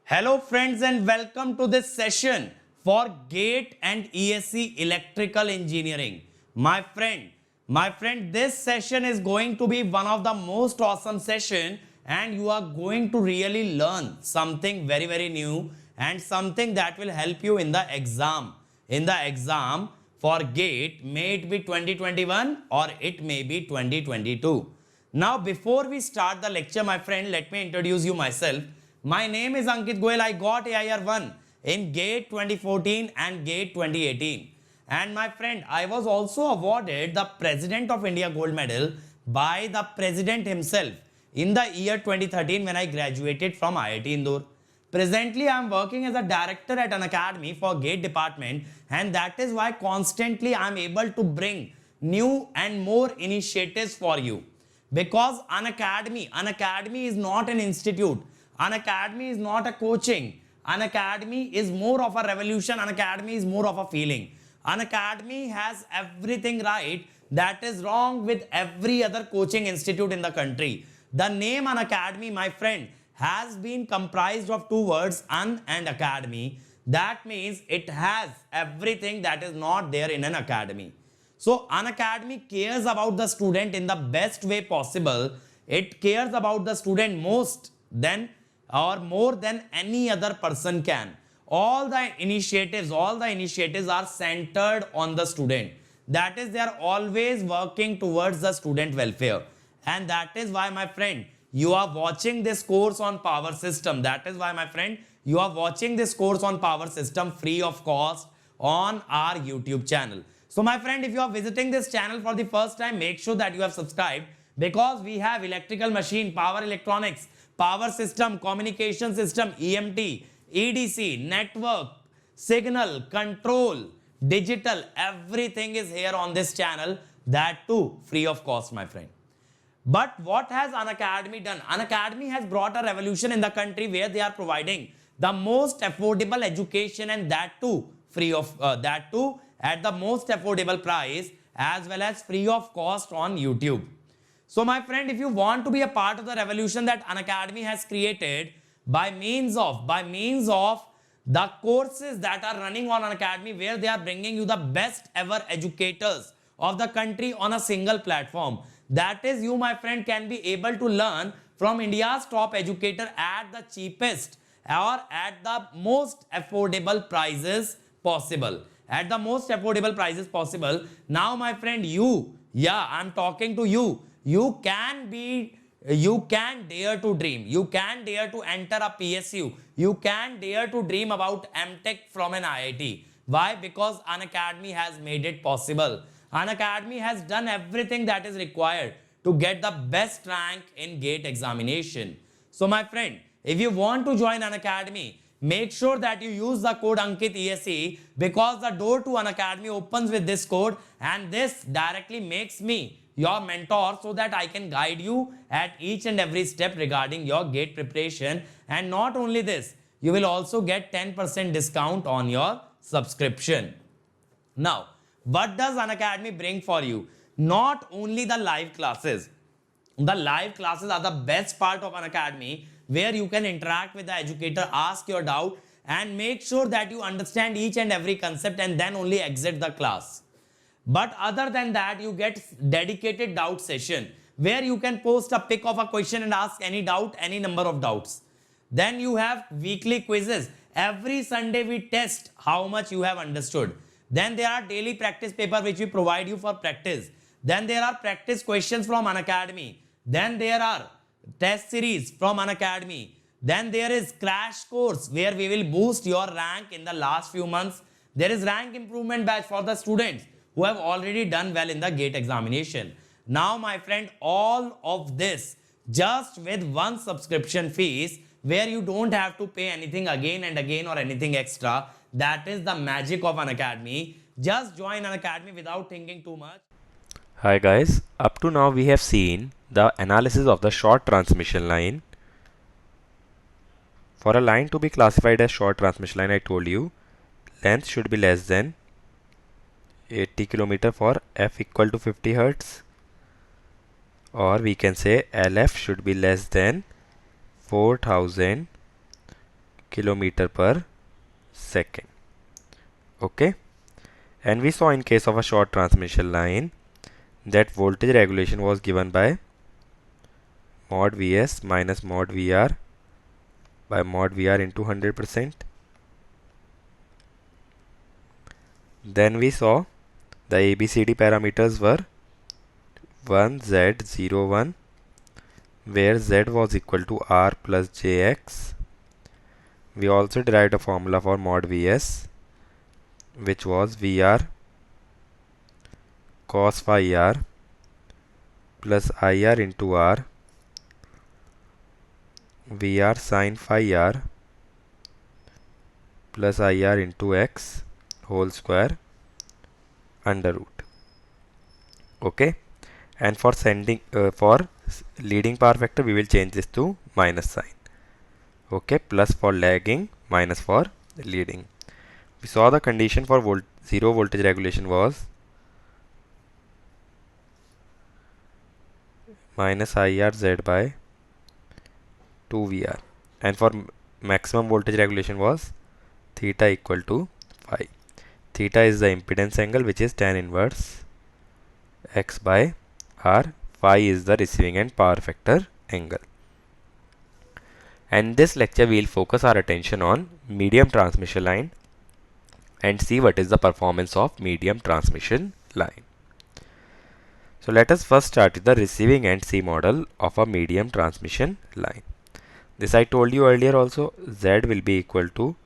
Hello friends and welcome to this session for GATE and ESC Electrical Engineering. My friend, this session is going to be one of the most awesome session and you are going to really learn something very new and something that will help you in the exam. In the exam for GATE, may it be 2021 or it may be 2022. Now, before we start the lecture, my friend, let me introduce you myself. My name is Ankit Goyal. I got AIR 1 in GATE 2014 and GATE 2018. And my friend, I was also awarded the President of India Gold Medal by the President himself in the year 2013 when I graduated from IIT Indore. Presently, I am working as a director at an academy for GATE department, and that is why constantly I am able to bring new and more initiatives for you. Because an academy is not an institute. An academy is not a coaching. An academy is more of a revolution. An academy is more of a feeling. An academy has everything right that is wrong with every other coaching institute in the country. The name An Academy, my friend, has been comprised of two words, un and academy. That means it has everything that is not there in an academy. So an academy cares about the student in the best way possible. It cares about the student most than or more than any other person can. All the initiatives are centered on the student. That is, they are always working towards the student welfare. And that is why, my friend, you are watching this course on power system. That is why, my friend, you are watching this course on power system free of cost on our YouTube channel. So my friend, if you are visiting this channel for the first time, make sure that you have subscribed, because we have electrical machine, power electronics, power system, communication system, EMT, EDC, network, signal, control, digital, everything is here on this channel, that too free of cost, my friend. But what has An Academy done? An Academy has brought a revolution in the country where they are providing the most affordable education, and that too free of that too at the most affordable price, as well as free of cost on YouTube. So my friend, if you want to be a part of the revolution that An Academy has created by means of the courses that are running on An Academy, where they are bringing you the best ever educators of the country on a single platform. That is, you, my friend, can be able to learn from India's top educator at the cheapest or at the most affordable prices possible. At the most affordable prices possible. Now, my friend, I'm talking to you. You can dare to dream. You can dare to enter a PSU. You can dare to dream about MTech from an IIT. Why? Because An Academy has made it possible. An Academy has done everything that is required to get the best rank in GATE examination. So my friend, if you want to join An Academy, make sure that you use the code Ankit ESE, because the door to An Academy opens with this code, and this directly makes me your mentor, so that I can guide you at each and every step regarding your GATE preparation. And not only this, you will also get 10% discount on your subscription. Now, what does An Academy bring for you? Not only the live classes. The live classes are the best part of An Academy, where you can interact with the educator, ask your doubt, and make sure that you understand each and every concept, and then only exit the class. But other than that, you get dedicated doubt session, where you can post a pic of a question and ask any doubt, any number of doubts. Then you have weekly quizzes. Every Sunday we test how much you have understood. Then there are daily practice paper which we provide you for practice. Then there are practice questions from An Academy. Then there are test series from An Academy. Then there is crash course, where we will boost your rank in the last few months. There is rank improvement batch for the students who have already done well in the GATE examination. Now, my friend, all of this just with one subscription fees, where you don't have to pay anything again and again or anything extra. That is the magic of An Academy. Just join An Academy without thinking too much. Hi guys, up to now we have seen the analysis of the short transmission line. For a line to be classified as short transmission line, I told you length should be less than 80 km for f equal to 50 Hertz, or we can say LF should be less than 4000 kilometer per second. Okay, and we saw in case of a short transmission line that voltage regulation was given by mod Vs minus mod Vr by mod Vr into 100%. Then we saw the ABCD parameters were 1 Z 0 1, where Z was equal to R plus Jx. We also derived a formula for mod Vs, which was Vr cos phi R plus IR into R, Vr sin phi R plus IR into X whole square under root. Okay, and for leading power factor we will change this to minus sign. Okay, plus for lagging, minus for leading. We saw the condition for zero voltage regulation was minus IR Z by 2 VR, and for maximum voltage regulation was theta equal to phi. Theta is the impedance angle, which is tan inverse X by R. Phi is the receiving end power factor angle. And in this lecture we will focus our attention on medium transmission line and see what is the performance of medium transmission line. So let us first start with the receiving end C model of a medium transmission line. This I told you earlier also. Z will be equal to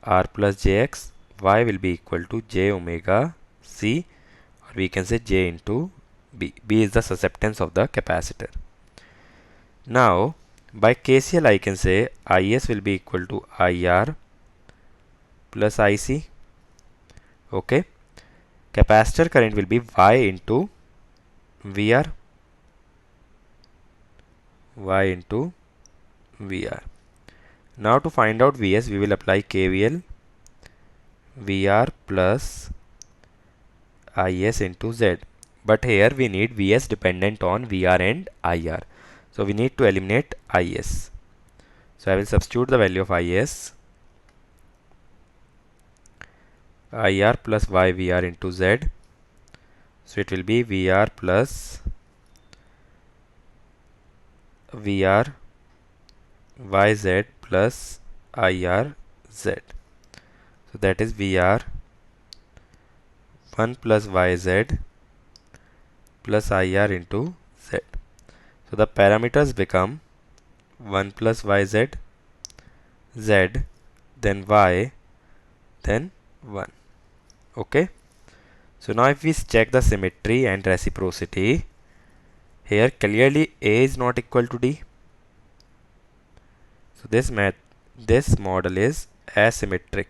R plus Jx, Y will be equal to J omega C, or we can say J into B. B is the susceptance of the capacitor. Now by KCL I can say Is will be equal to IR plus IC. Okay, capacitor current will be Y into VR, Y into VR. Now to find out Vs we will apply KVL, VR plus Is into Z, but here we need Vs dependent on VR and IR, so we need to eliminate Is. So I will substitute the value of Is, IR plus YVR into Z, so it will be VR plus VR YZ plus IR Z. So that is VR 1 plus YZ plus IR into Z. So the parameters become 1 plus YZ, Z, then Y, then 1. Okay. So now if we check the symmetry and reciprocity, here clearly A is not equal to D. So this model is asymmetric.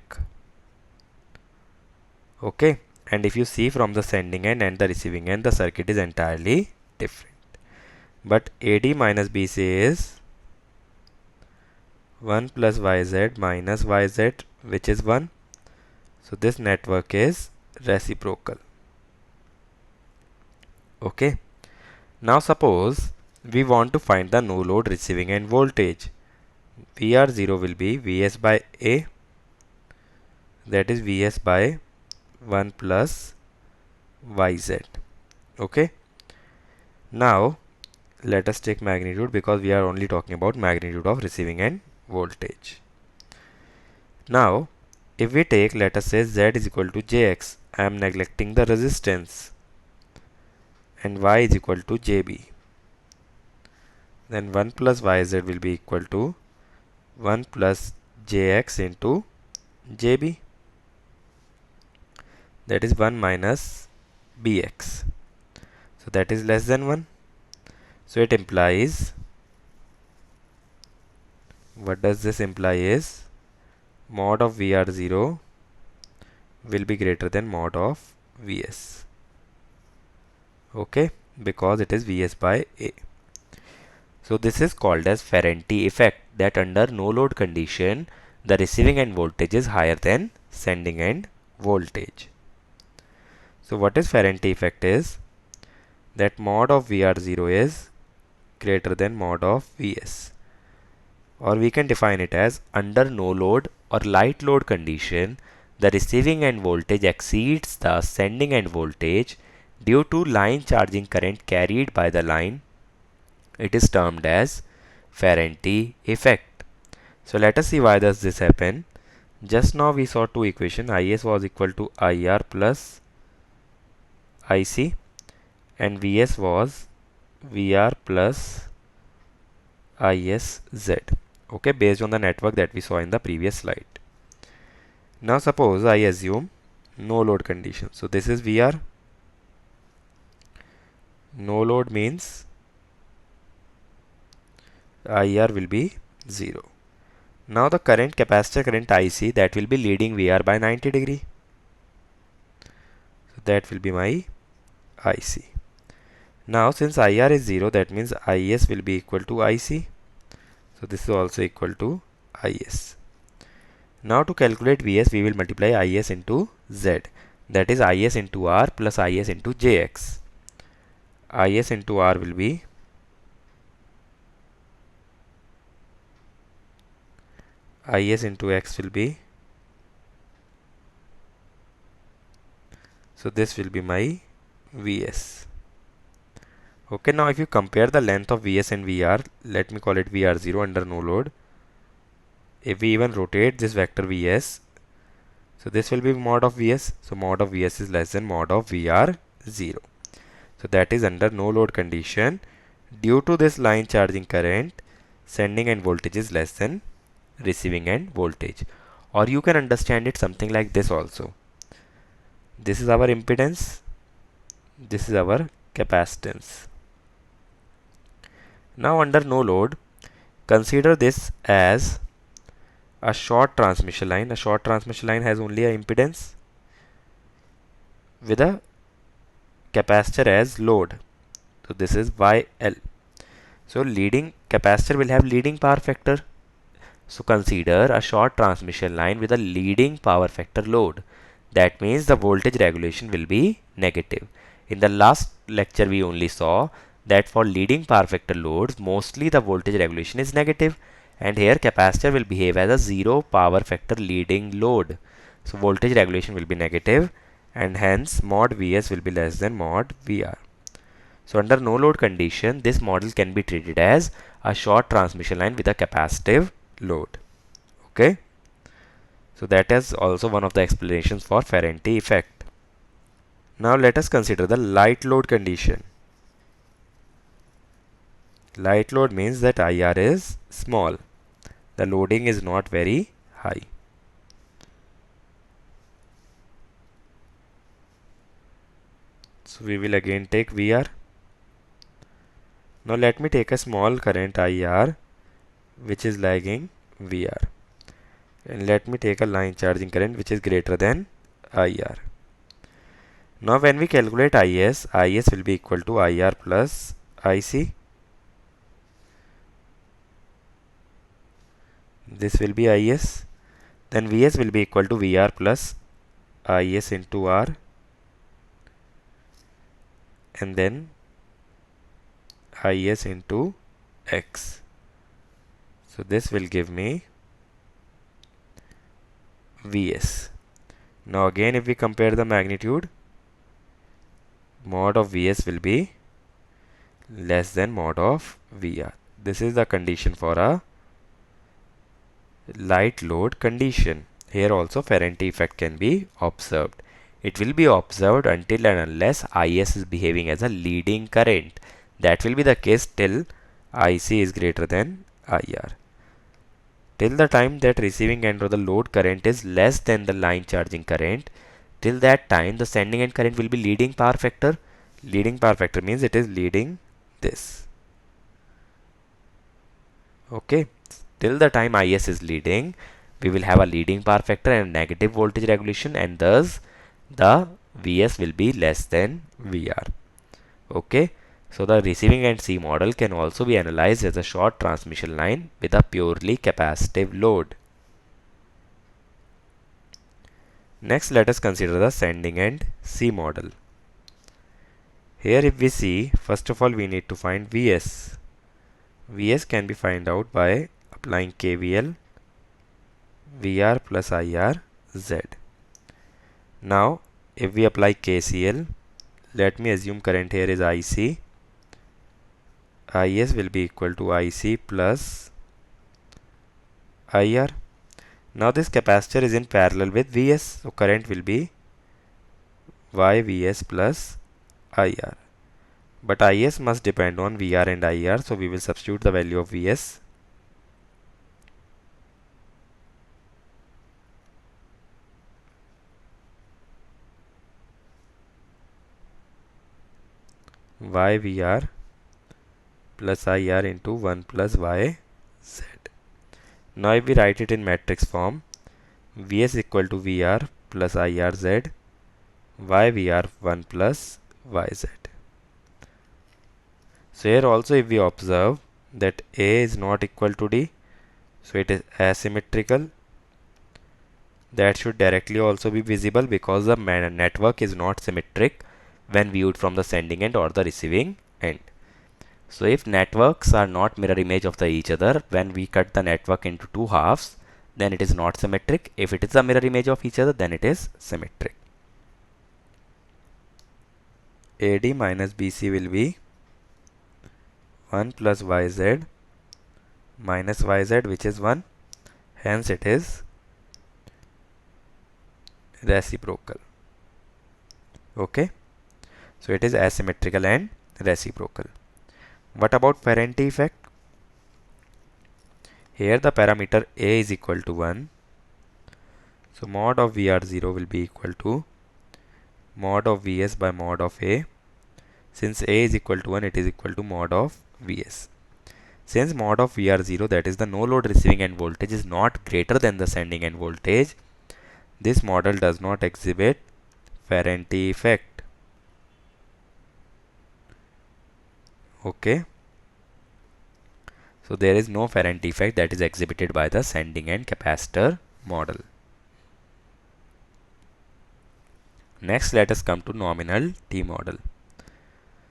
Okay, and if you see from the sending end and the receiving end, the circuit is entirely different. But AD minus BC is 1 plus YZ minus YZ, which is 1. So this network is reciprocal. Okay. Now suppose we want to find the no load receiving end voltage. VR0 will be Vs by A, that is Vs by 1 plus Yz. Okay. Now let us take magnitude, because we are only talking about magnitude of receiving end voltage. Now if we take, let us say Z is equal to Jx, I am neglecting the resistance, and Y is equal to Jb, then 1 plus Yz will be equal to 1 plus Jx into Jb, that is 1 minus Bx, so that is less than 1. So it implies, what does this imply is, mod of VR0 will be greater than mod of Vs. Okay, because it is Vs by A. So this is called as Ferranti effect, that under no load condition the receiving end voltage is higher than sending end voltage. So what is Ferranti effect is that mod of VR0 is greater than mod of Vs. or we can define it as under no load or light load condition, the receiving end voltage exceeds the sending end voltage due to line charging current carried by the line. It is termed as Ferranti effect. So let us see why does this happen. Just now we saw two equations. Is was equal to IR plus IC and Vs was VR plus ISZ. Okay, based on the network that we saw in the previous slide. Now suppose I assume no load condition. So this is VR. No load means IR will be 0. Now the current capacitor current IC that will be leading VR by 90 degree. So that will be my IC. Now since IR is 0, that means IS will be equal to IC. So this is also equal to IS. Now to calculate Vs, we will multiply Is into Z. That is Is into R plus Is into Jx. Is into R will be Is into X will be, so this will be my Vs. Okay, now if you compare the length of Vs and Vr, let me call it Vr0 under no load. If we even rotate this vector Vs, so this will be mod of Vs. So mod of Vs is less than mod of Vr0. So that is under no load condition. Due to this line charging current, sending end voltage is less than receiving end voltage. Or you can understand it something like this also. This is our impedance. This is our capacitance. Now under no load, consider this as a short transmission line. A short transmission line has only an impedance with a capacitor as load. So this is YL. So leading capacitor will have leading power factor. So consider a short transmission line with a leading power factor load. That means the voltage regulation will be negative. In the last lecture we only saw that for leading power factor loads, mostly the voltage regulation is negative, and here capacitor will behave as a zero power factor leading load. So voltage regulation will be negative, and hence mod Vs will be less than mod Vr. So under no load condition, this model can be treated as a short transmission line with a capacitive load. Okay. So that is also one of the explanations for Ferranti effect. Now let us consider the light load condition. Light load means that IR is small. The loading is not very high. So we will again take VR. Now let me take a small current IR which is lagging VR. And let me take a line charging current which is greater than IR. Now when we calculate Is will be equal to IR plus IC. This will be Is. Then Vs will be equal to VR plus Is into R. And then Is into X. So this will give me Vs. Now again if we compare the magnitude, mod of Vs will be less than mod of Vr. This is the condition for a light load condition. Here also Ferranti effect can be observed. It will be observed until and unless Is is behaving as a leading current. That will be the case till IC is greater than IR. Till the time that receiving end or the load current is less than the line charging current, till that time the sending end current will be leading power factor. Leading power factor means it is leading this. Okay. Till the time Is is leading, we will have a leading power factor and negative voltage regulation, and thus the Vs will be less than Vr. Okay. So the receiving end C model can also be analyzed as a short transmission line with a purely capacitive load. Next, let us consider the sending end C model. Here if we see, first of all we need to find Vs. Vs can be found out by applying KVL, VR plus IR Z. Now if we apply KCL, let me assume current here is IC. IS will be equal to IC plus IR. Now this capacitor is in parallel with VS, so current will be YVS plus IR. But IS must depend on VR and IR, so we will substitute the value of VS. YVR plus IR into 1 plus YZ. Now if we write it in matrix form, VS equal to VR plus IRZ, YVR 1 plus YZ. So here also if we observe that A is not equal to D, so it is asymmetrical. That should directly also be visible because the network is not symmetric when viewed from the sending end or the receiving end. So if networks are not mirror image of each other, when we cut the network into two halves, then it is not symmetric. If it is a mirror image of each other, then it is symmetric. AD minus BC will be 1 plus YZ minus YZ, which is 1. Hence it is reciprocal. Okay. So it is asymmetrical and reciprocal. What about Ferranti effect? Here the parameter A is equal to 1. So mod of VR0 will be equal to mod of Vs by mod of A. Since A is equal to 1, it is equal to mod of Vs. Since mod of VR0, that is the no load receiving end voltage, is not greater than the sending end voltage, this model does not exhibit Ferranti effect. Okay. So there is no Ferranti effect that is exhibited by the sending end capacitor model. Next, let us come to nominal T model.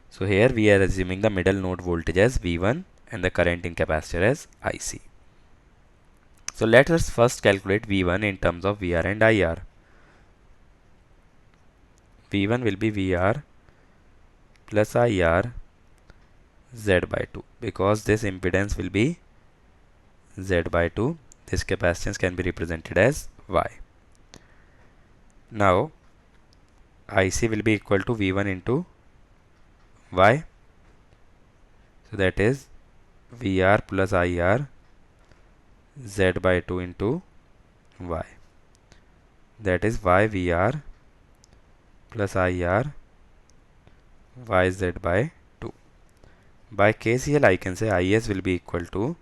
So here we are assuming the middle node voltage as V1 and the current in capacitor as IC. So let us first calculate V1 in terms of VR and IR. V1 will be VR plus IR Z by 2, because this impedance will be Z by 2. This capacitance can be represented as Y. Now IC will be equal to V1 into Y. So that is VR plus IR Z by 2 into Y. That is YVR plus IR YZ by 2. By KCL I can say IS will be equal to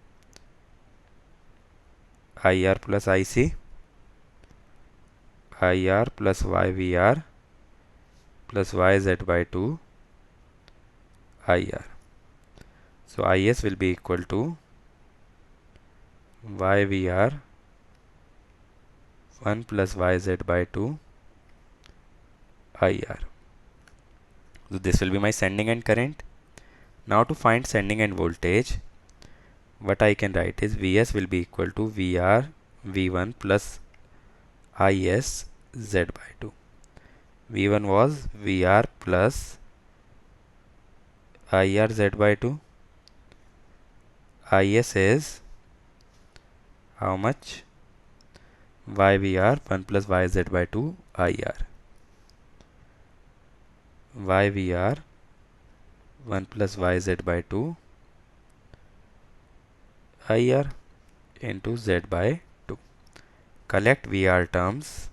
IR plus IC, IR plus YVR plus YZ by 2 IR. So IS will be equal to YVR 1 plus YZ by 2 IR. So this will be my sending end current. Now to find sending end voltage, what I can write is Vs will be equal to VR V1 plus IS Z by 2. V1 was VR plus IR Z by 2. IS is how much? YVR 1 plus YZ by 2 IR. YVR 1 plus YZ by 2 IR into Z by 2. Collect VR terms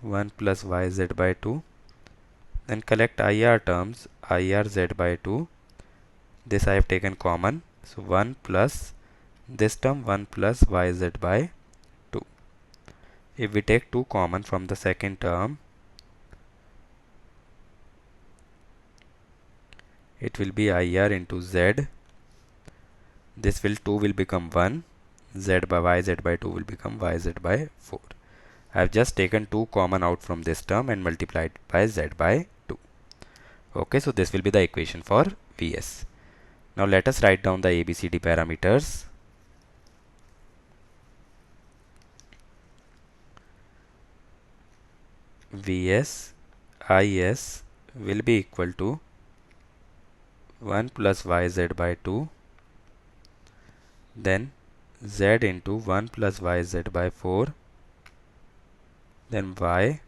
1 plus YZ by 2. Then collect IR terms IR Z by 2. This I have taken common. So 1 plus this term 1 plus YZ by 2. If we take 2 common from the second term, it will be IR into Z. This 2 will become 1. Z by YZ by 2 will become YZ by 4. I have just taken 2 common out from this term and multiplied by Z by 2. Okay, so this will be the equation for Vs. Now let us write down the ABCD parameters. Vs Is will be equal to 1 plus yz by 2, then z into 1 plus yz by 4, then y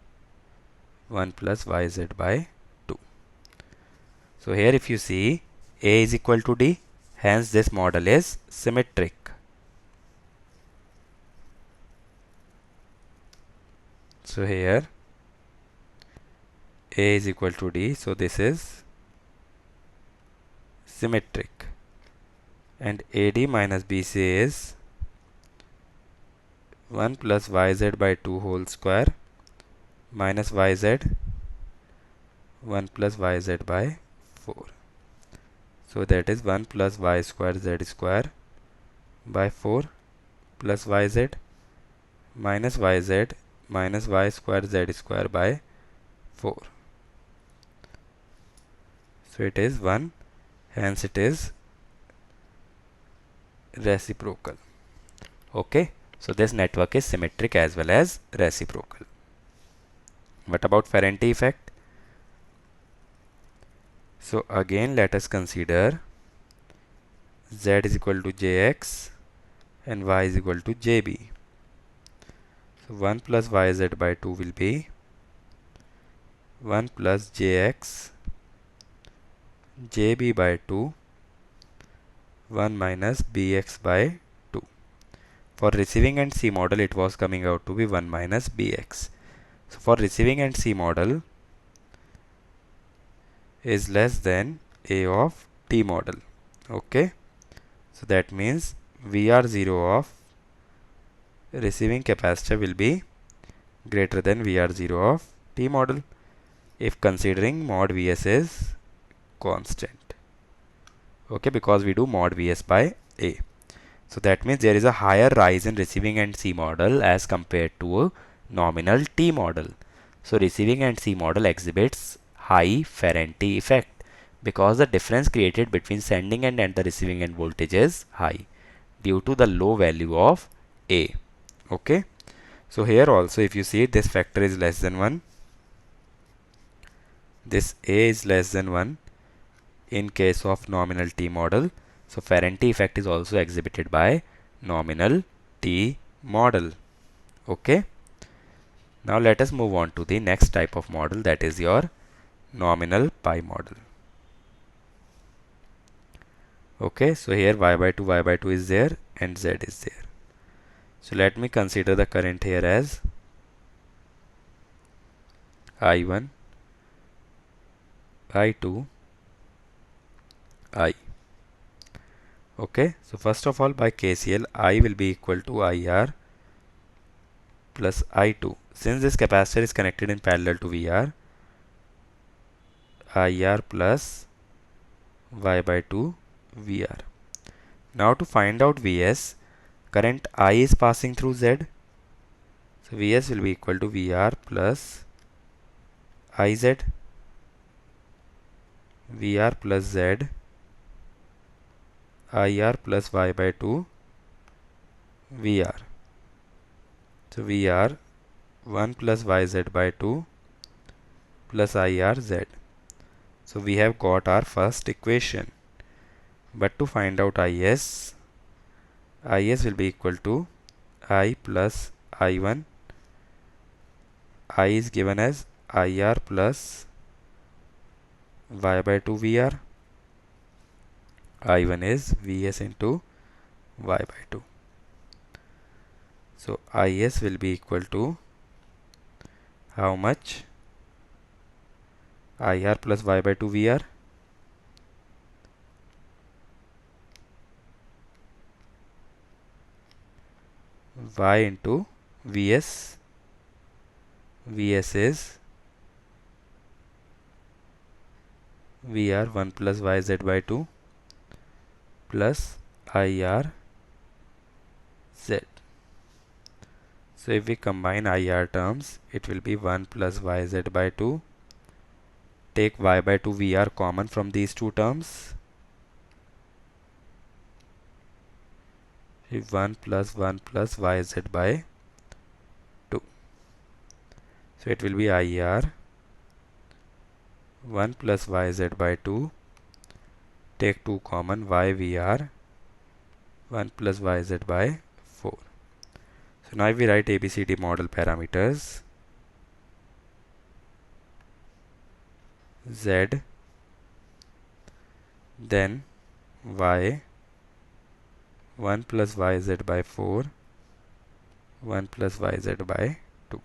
1 plus yz by 2. So here if you see, A is equal to D, hence this model is symmetric. So here A is equal to D, so this is symmetric, and AD minus BC is 1 plus yz by 2 whole square minus yz 1 plus yz by 4. So that is 1 plus y square z square by 4 plus yz minus yz minus y square z square by 4. So it is 1, hence it is reciprocal. Okay, so this network is symmetric as well as reciprocal. What about Ferranti effect? So again let us consider z is equal to jx and y is equal to jb. So 1 plus yz by 2 will be 1 plus jx jb by 2 1 minus bx by 2. For receiving and C model it was coming out to be 1 minus bx. So for receiving and C model is less than A of T model. Okay, so that means VR0 of receiving capacitor will be greater than VR0 of T model if considering mod Vs is constant. Okay, because we do mod Vs by A. So that means there is a higher rise in receiving end C model as compared to a nominal T model. So receiving end C model exhibits high Ferranti effect because the difference created between sending end and the receiving end voltage is high due to the low value of A. Okay, so here also if you see this factor is less than 1, this A is less than 1 in case of nominal T model. So Ferranti effect is also exhibited by nominal T model. Okay, now let us move on to the next type of model, that is your nominal pi model. Okay, so here y by 2 is there and z is there. So let me consider the current here as I1, I2, I. Okay, so first of all by KCL I will be equal to IR plus I2. Since this capacitor is connected in parallel to VR, IR plus y by 2 VR. Now to find out Vs, current I is passing through Z. So Vs will be equal to VR plus Iz, VR plus Z, IR plus y by 2 VR. So VR 1 plus yz by 2 plus IRZ. So we have got our first equation. But to find out Is will be equal to I plus I1. I is given as IR plus y by 2 VR. I1 is Vs into y by 2. So Is will be equal to how much? IR plus y by 2 VR. Y into Vs. Vs is VR 1 plus yz by 2 plus IR Z. So if we combine IR terms, it will be 1 plus yz by 2. Take y by 2 VR common from these two terms. 1 plus yz by 2. So it will be IR 1 plus YZ by 2. Take 2 common, YVR 1 plus YZ by 4. So now if we write ABCD model parameters, Z, then Y 1 plus YZ by 4, 1 plus YZ by 2.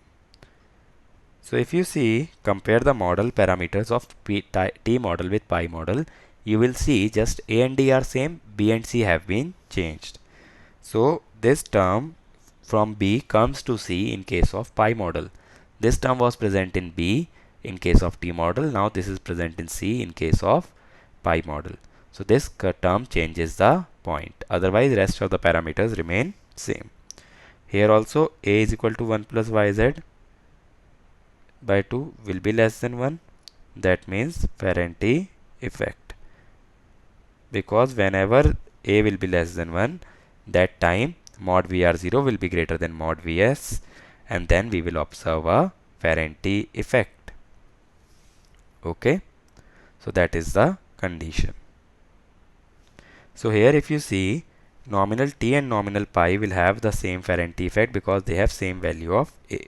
So if you see, compare the model parameters of T model with pi model, you will see just A and D are same, B and C have been changed. So this term from B comes to C in case of pi model. This term was present in B in case of T model. Now this is present in C in case of pi model. So this term changes the point. Otherwise rest of the parameters remain same. Here also A is equal to 1 plus YZ by 2 will be less than 1. That means Ferranti effect. Because whenever A will be less than 1, that time mod VR0 will be greater than mod Vs, and then we will observe a Ferranti effect. Okay, so that is the condition. So here if you see, nominal T and nominal pi will have the same Ferranti effect because they have same value of A.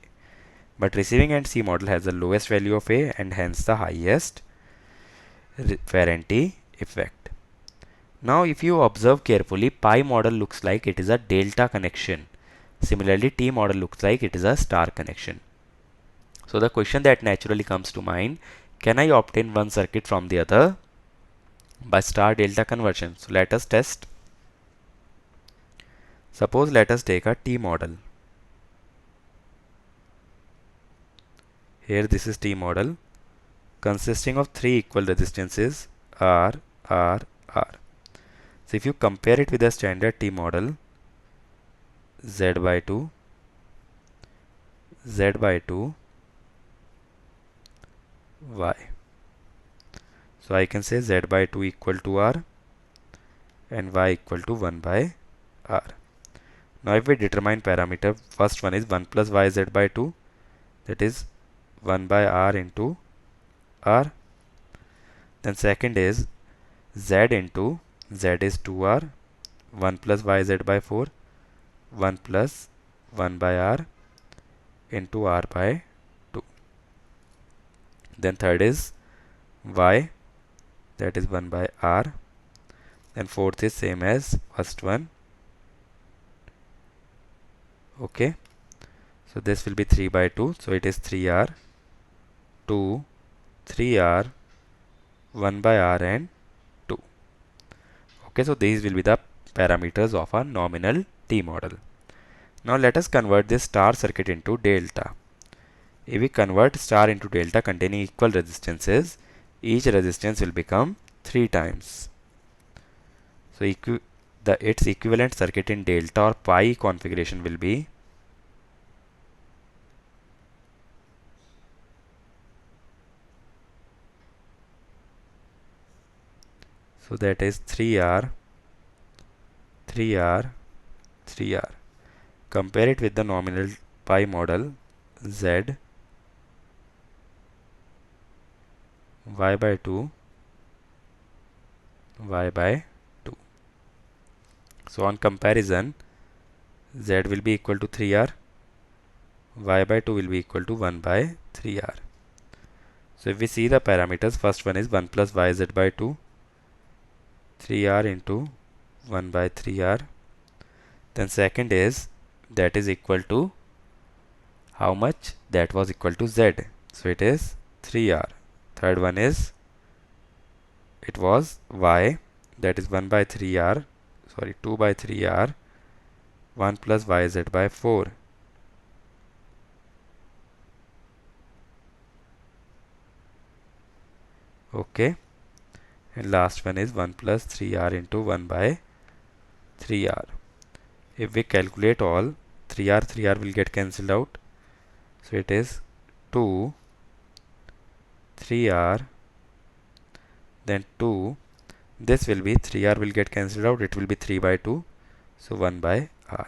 But receiving end C model has the lowest value of A and hence the highest Ferranti effect. Now if you observe carefully, pi model looks like it is a delta connection. Similarly, T model looks like it is a star connection. So the question that naturally comes to mind, can I obtain one circuit from the other by star delta conversion? So let us test. Suppose let us take a T model. Here this is T model consisting of 3 equal resistances R, R, R. So if you compare it with the standard T model, Z by 2, Z by 2, Y. So I can say Z by 2 equal to R and Y equal to 1 by R. Now if we determine parameter, first one is 1 plus YZ by 2, that is 1 by R into R. Then second is Z into Z is 2R, 1 plus YZ by 4, 1 plus 1 by R into R by 2. Then third is Y, that is 1 by R. Then fourth is same as first one. Okay. So this will be 3 by 2. So it is 3R, 2, 3R, 1 by R and 2. Okay, so these will be the parameters of a nominal T model. Now let us convert this star circuit into delta. If we convert star into delta containing equal resistances, each resistance will become 3 times. So its equivalent circuit in delta or pi configuration will be so that is 3R, 3R, 3R. Compare it with the nominal pi model, Z, Y by 2, Y by 2. So on comparison, Z will be equal to 3R, Y by 2 will be equal to 1 by 3R. So if we see the parameters, first one is 1 plus YZ by 2, 3R into 1 by 3R. Then second is that is equal to how much? That was equal to Z. So it is 3R. Third one is it was Y, that is 1 by 3R, sorry 2 by 3R, 1 plus YZ by 4. Okay. And last one is 1 plus 3R into 1 by 3R. If we calculate all, 3R, 3R will get cancelled out. So it is 2, 3R, then 2. This will be 3R will get cancelled out. It will be 3 by 2. So 1 by R.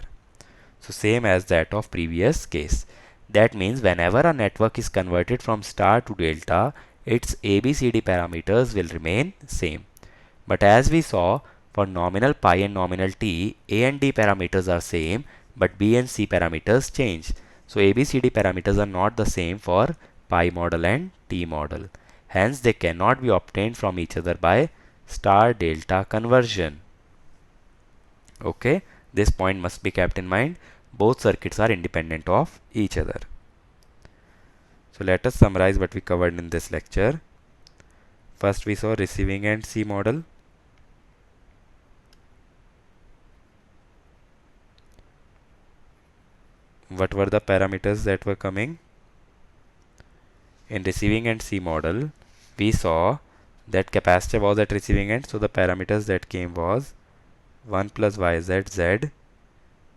So same as that of previous case. That means whenever a network is converted from star to delta, its ABCD parameters will remain same. But as we saw, for nominal pi and nominal t, A and D parameters are same, but B and C parameters change. So ABCD parameters are not the same for pi model and t model. Hence, they cannot be obtained from each other by star delta conversion. Okay, this point must be kept in mind. Both circuits are independent of each other. So let us summarize what we covered in this lecture. First, we saw receiving end C model. What were the parameters that were coming? In receiving end C model, we saw that capacitor was at receiving end, so the parameters that came was 1 plus yz z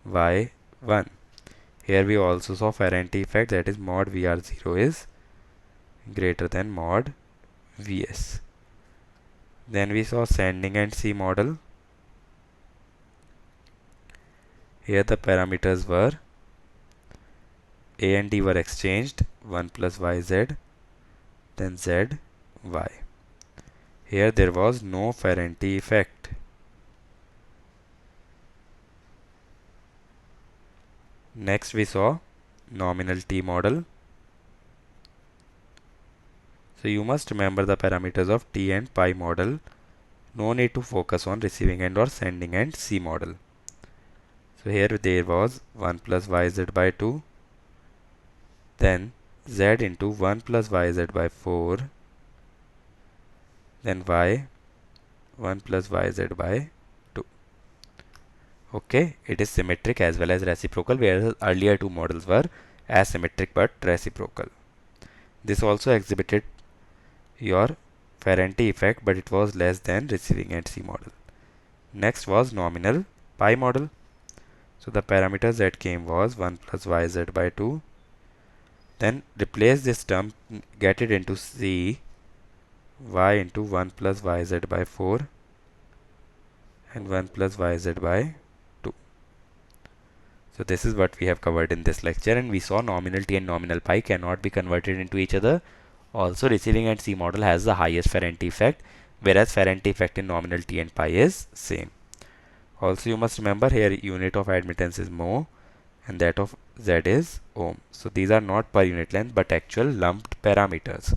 y1. Here we also saw Ferranti effect, that is mod VR0 is greater than mod Vs. Then we saw sending end C model. Here the parameters were A and D were exchanged, 1 plus yz, then z, y. Here there was no Ferranti effect. Next we saw nominal T model. So you must remember the parameters of T and pi model. No need to focus on receiving end or sending end C model. So here there was 1 plus yz by 2, then z into 1 plus yz by 4, then y 1 plus yz by 2. Okay, it is symmetric as well as reciprocal, whereas earlier two models were asymmetric but reciprocal. This also exhibited your Ferranti effect, but it was less than receiving end C model. Next was nominal pi model. So the parameters that came was 1 plus yz by 2. Then replace this term, get it into C, y into 1 plus yz by 4 and 1 plus yz by 2. So this is what we have covered in this lecture, and we saw nominal T and nominal pi cannot be converted into each other. Also, receiving end C model has the highest Ferranti effect, whereas Ferranti effect in nominal T and pi is same. Also, you must remember here unit of admittance is mho and that of Z is ohm. So these are not per unit length but actual lumped parameters.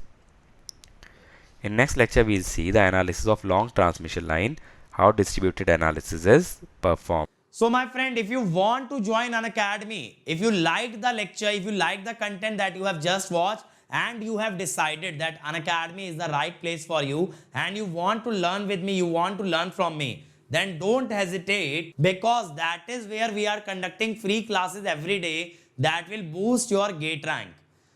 In next lecture, we will see the analysis of long transmission line, how distributed analysis is performed. So my friend, if you want to join Unacademy, if you liked the lecture, if you like the content that you have just watched, and you have decided that Unacademy is the right place for you, and you want to learn with me, you want to learn from me, then don't hesitate, because that is where we are conducting free classes every day that will boost your GATE rank.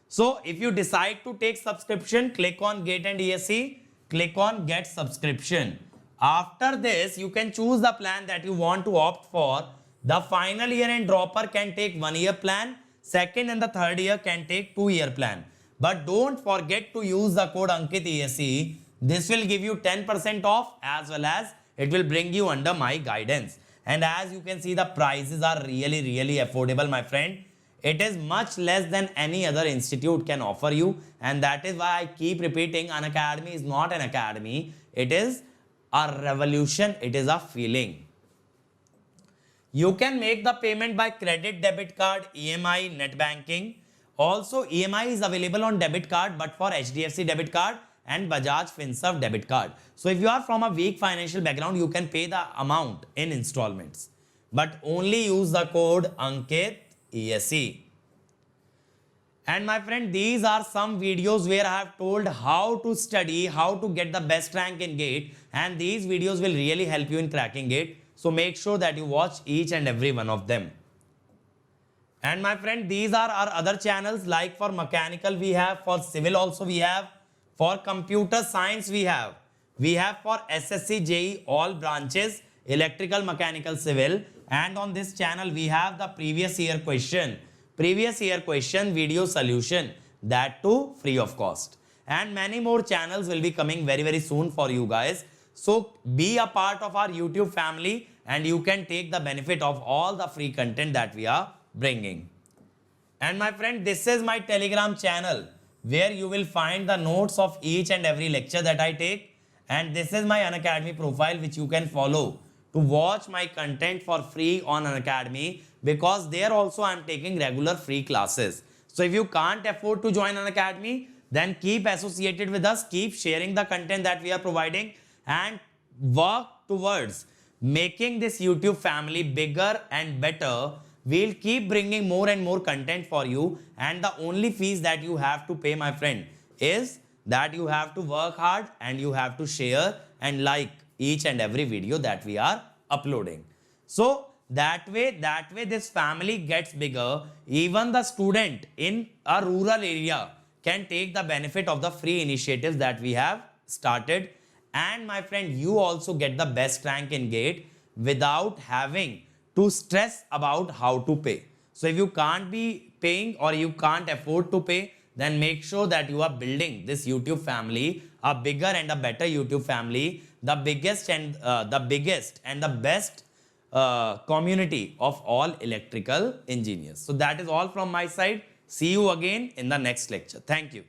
So if you decide to take subscription, click on GATE and ESE, click on get subscription. After this, you can choose the plan that you want to opt for. The final year and dropper can take 1 year plan, second and the third year can take 2 year plan. But don't forget to use the code AnkitESE. This will give you 10% off, as well as it will bring you under my guidance. And as you can see, the prices are really affordable, my friend. It is much less than any other institute can offer you, and that is why I keep repeating, Unacademy is not an academy. It is a revolution. It is a feeling. You can make the payment by credit, debit card, EMI, net banking. Also, EMI is available on debit card, but for HDFC debit card and Bajaj Finserv debit card. So if you are from a weak financial background, you can pay the amount in installments, but only use the code AnkitESE. And my friend, these are some videos where I have told how to study, how to get the best rank in GATE, and these videos will really help you in cracking GATE. So make sure that you watch each and every one of them. And my friend, these are our other channels, like for mechanical we have, for civil also we have, for computer science we have for SSC, JEE, all branches, electrical, mechanical, civil. And on this channel we have the previous year question video solution, that too free of cost. And many more channels will be coming very soon for you guys. So be a part of our YouTube family, and you can take the benefit of all the free content that we are bringing. And my friend, this is my Telegram channel where you will find the notes of each and every lecture that I take. And this is my Unacademy profile which you can follow to watch my content for free on Unacademy, because there also I am taking regular free classes. So if you can't afford to join Unacademy, then keep associated with us, keep sharing the content that we are providing, and work towards making this YouTube family bigger and better. We'll keep bringing more and more content for you, and the only fees that you have to pay, my friend, is that you have to work hard and you have to share and like each and every video that we are uploading. So that way this family gets bigger. Even the student in a rural area can take the benefit of the free initiatives that we have started. And my friend, you also get the best rank in GATE without having to stress about how to pay. So if you can't be paying or you can't afford to pay, then make sure that you are building this YouTube family, a bigger and a better YouTube family, the biggest and the best community of all electrical engineers. So that is all from my side. See you again in the next lecture. Thank you.